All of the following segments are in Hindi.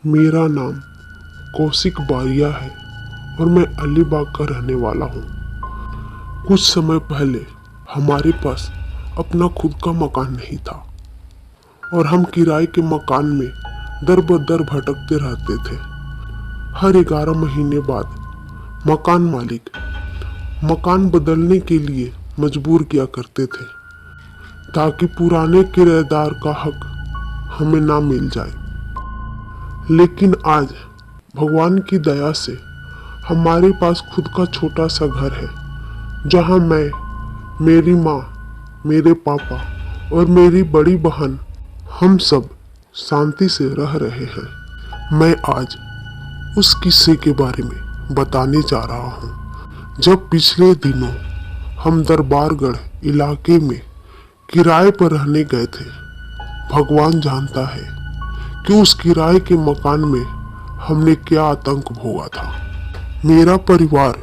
मेरा नाम कौशिक बारिया है और मैं अलीबाग का रहने वाला हूँ। कुछ समय पहले हमारे पास अपना खुद का मकान नहीं था और हम किराए के मकान में दर बदर भटकते रहते थे। हर 11 महीने बाद मकान मालिक मकान बदलने के लिए मजबूर किया करते थे ताकि पुराने किराएदार का हक हमें ना मिल जाए। लेकिन आज भगवान की दया से हमारे पास खुद का छोटा सा घर है जहां मैं, मेरी माँ, मेरे पापा और मेरी बड़ी बहन हम सब शांति से रह रहे हैं। मैं आज उस किस्से के बारे में बताने जा रहा हूँ जब पिछले दिनों हम दरबारगढ़ इलाके में किराए पर रहने गए थे। भगवान जानता है कि उस किराए के मकान में हमने क्या आतंक भोगा था। मेरा परिवार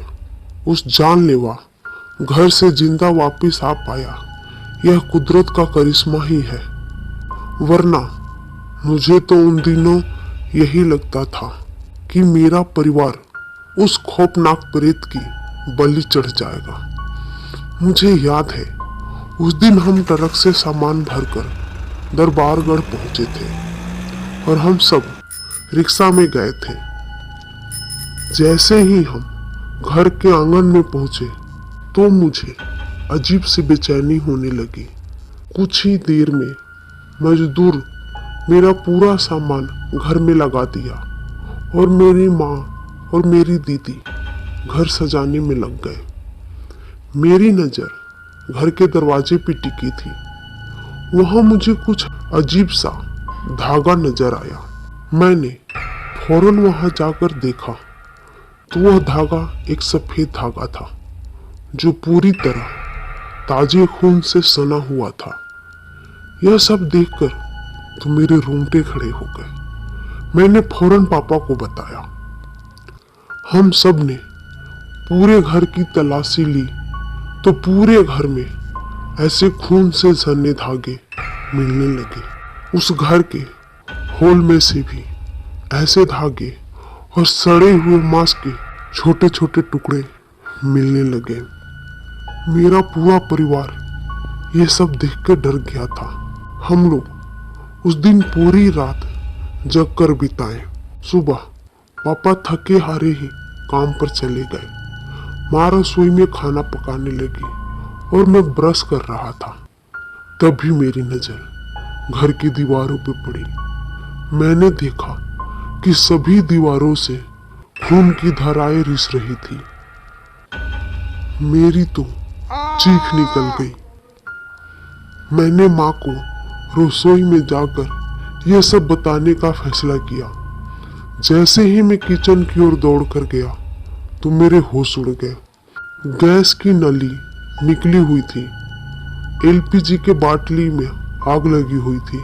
उस जानलेवा घर से जिंदा वापस आ पाया, यह कुदरत का करिश्मा ही है। वरना मुझे तो उन दिनों यही लगता था कि मेरा परिवार उस खौफनाक प्रेत की बलि चढ़ जाएगा। मुझे याद है उस दिन हम ट्रक से सामान भरकर दरबारगढ़ पहुंचे थे और हम सब रिक्शा में गए थे। जैसे ही हम घर के आंगन में पहुंचे तो मुझे अजीब सी बेचैनी होने लगी। कुछ ही देर में मजदूर मेरा पूरा सामान घर में लगा दिया और मेरी माँ और मेरी दीदी घर सजाने में लग गए। मेरी नज़र घर के दरवाजे पे टिकी थी। वहाँ मुझे कुछ अजीब सा धागा नजर आया। मैंने फौरन वहां जाकर देखा तो वह धागा एक सफेद धागा था जो पूरी तरह ताजे खून से सना हुआ था। यह सब देखकर तो मेरे रोंगटे खड़े हो गए। मैंने फौरन पापा को बताया। हम सब ने पूरे घर की तलाशी ली तो पूरे घर में ऐसे खून से सने धागे मिलने लगे। उस घर के होल में से भी ऐसे धागे और सड़े हुए मांस के छोटे छोटे टुकड़े मिलने लगे। मेरा पूरा परिवार ये सब देख कर डर गया था। हम लोग उस दिन पूरी रात जग कर बिताए। सुबह पापा थके हारे ही काम पर चले गए। माँ रसोई में खाना पकाने लगी और मैं ब्रश कर रहा था। तभी मेरी नजर घर की दीवारों पे पड़ी। मैंने देखा कि सभी दीवारों से खून की धाराएं रिस रही थी। मेरी तो चीख निकल गई। मैंने माँ को रसोई में जाकर यह सब बताने का फैसला किया। जैसे ही मैं किचन की ओर दौड़ कर गया तो मेरे होश उड़ गए। गैस की नली निकली हुई थी, एलपीजी के बाटली में आग लगी हुई थी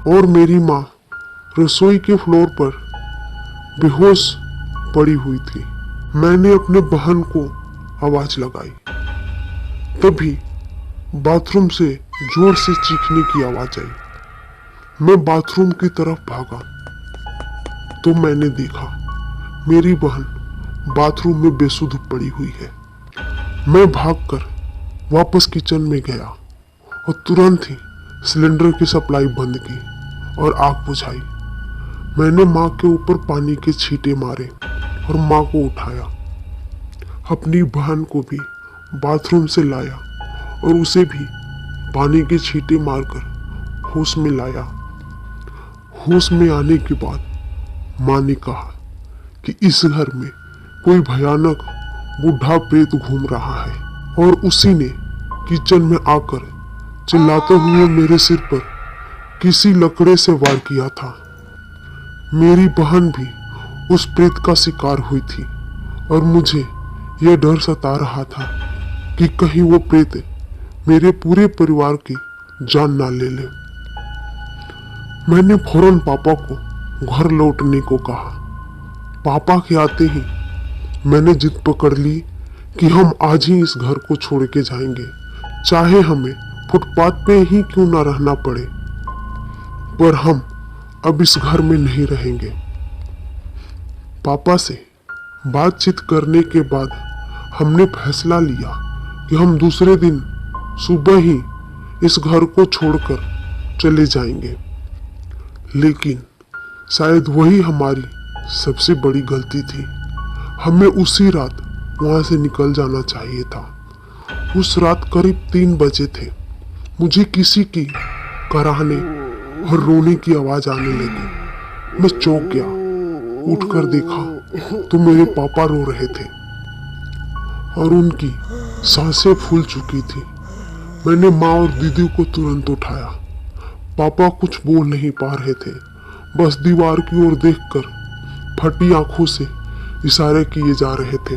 और मेरी माँ रसोई के फ्लोर पर बेहोश पड़ी हुई थी। मैंने अपने बहन को आवाज लगाई। तभी बाथरूम से जोर से चीखने की आवाज आई। मैं बाथरूम की तरफ भागा तो मैंने देखा मेरी बहन बाथरूम में बेसुध पड़ी हुई है। मैं भागकर वापस किचन में गया और तुरंत ही सिलेंडर की सप्लाई बंद की और आग बुझाई। मैंने माँ के ऊपर पानी के छींटे मारे और माँ को उठाया। अपनी बहन को भी बाथरूम से लाया और उसे भी पानी के छींटे मारकर होश में लाया। होश में आने के बाद माँ ने कहा कि इस घर में कोई भयानक बूढ़ा प्रेत घूम रहा है और उसी ने किचन में आकर चिल्लाते हुए मेरे सिर पर किसी लकड़े से वार किया था। मेरी बहन भी उस प्रेत का शिकार हुई थी और मुझे यह डर सता रहा था कि कहीं वो प्रेत मेरे पूरे परिवार की जान ना ले ले। मैंने फौरन पापा को घर लौटने को कहा। पापा के आते ही मैंने जिद पकड़ ली कि हम आज ही इस घर को छोड़ के जाएंगे, चाहे हमें फुटपाथ पे ही क्यों ना रहना पड़े, पर हम अब इस घर में नहीं रहेंगे। पापा से बातचीत करने के बाद हमने फैसला लिया कि हम दूसरे दिन सुबह ही इस घर को छोड़कर चले जाएंगे। लेकिन शायद वही हमारी सबसे बड़ी गलती थी। हमें उसी रात वहां से निकल जाना चाहिए था। उस रात करीब 3 बजे थे। मुझे किसी की कराहने और रोने की आवाज आने लगी। मैं चौंक गया। उठकर देखा तो मेरे पापा रो रहे थे और उनकी सांसें फूल चुकी थी। मैंने माँ और दीदी को तुरंत उठाया। पापा कुछ बोल नहीं पा रहे थे, बस दीवार की ओर देखकर फटी आंखों से इशारे किए जा रहे थे।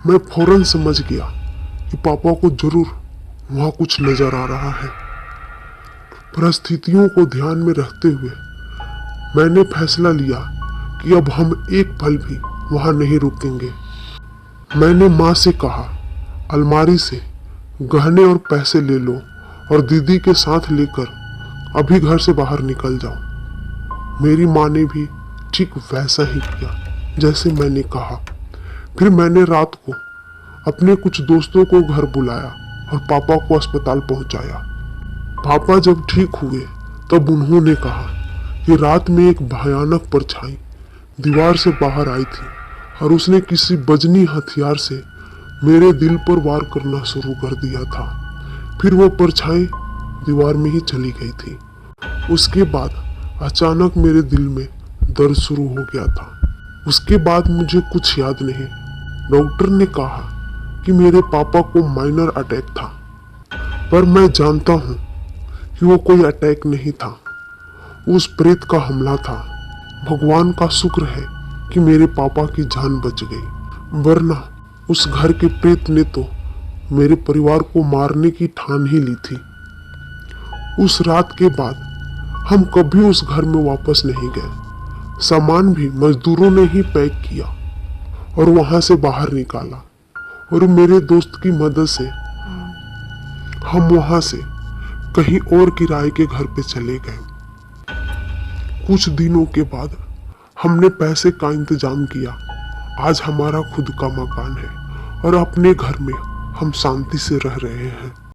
मैं फौरन समझ गया कि पापा को जरूर वहां कुछ नजर आ रहा है। परिस्थितियों को ध्यान में रखते हुए मैंने फैसला लिया कि अब हम एक पल भी वहां नहीं रुकेंगे। मैंने माँ से कहा, अलमारी से गहने और पैसे ले लो और दीदी के साथ लेकर अभी घर से बाहर निकल जाओ। मेरी माँ ने भी ठीक वैसा ही किया जैसे मैंने कहा। फिर मैंने रात को अपने कुछ दोस्तों को घर बुलाया और पापा को अस्पताल पहुंचाया। पापा जब ठीक हुए तब उन्होंने कहा कि रात में एक भयानक परछाई दीवार से बाहर आई थी और उसने किसी बजनी हथियार से मेरे दिल पर वार करना शुरू कर दिया था। फिर वो परछाई दीवार में ही चली गई थी। उसके बाद अचानक मेरे दिल में दर्द शुरू हो गया था। उसके बाद मुझे कुछ याद नहीं। डॉक्टर ने कहा कि मेरे पापा को माइनर अटैक था, पर मैं जानता हूँ कि वो कोई अटैक नहीं था, उस प्रेत का हमला था। भगवान का शुक्र है कि मेरे पापा की जान बच गई, वरना उस घर के प्रेत ने तो मेरे परिवार को मारने की ठान ही ली थी। उस रात के बाद हम कभी उस घर में वापस नहीं गए। सामान भी मजदूरों ने ही पैक किया और वहां से बाहर निकाला और मेरे दोस्त की मदद से हम वहां से कहीं और किराए के घर पे चले गए। कुछ दिनों के बाद हमने पैसे का इंतजाम किया। आज हमारा खुद का मकान है और अपने घर में हम शांति से रह रहे हैं।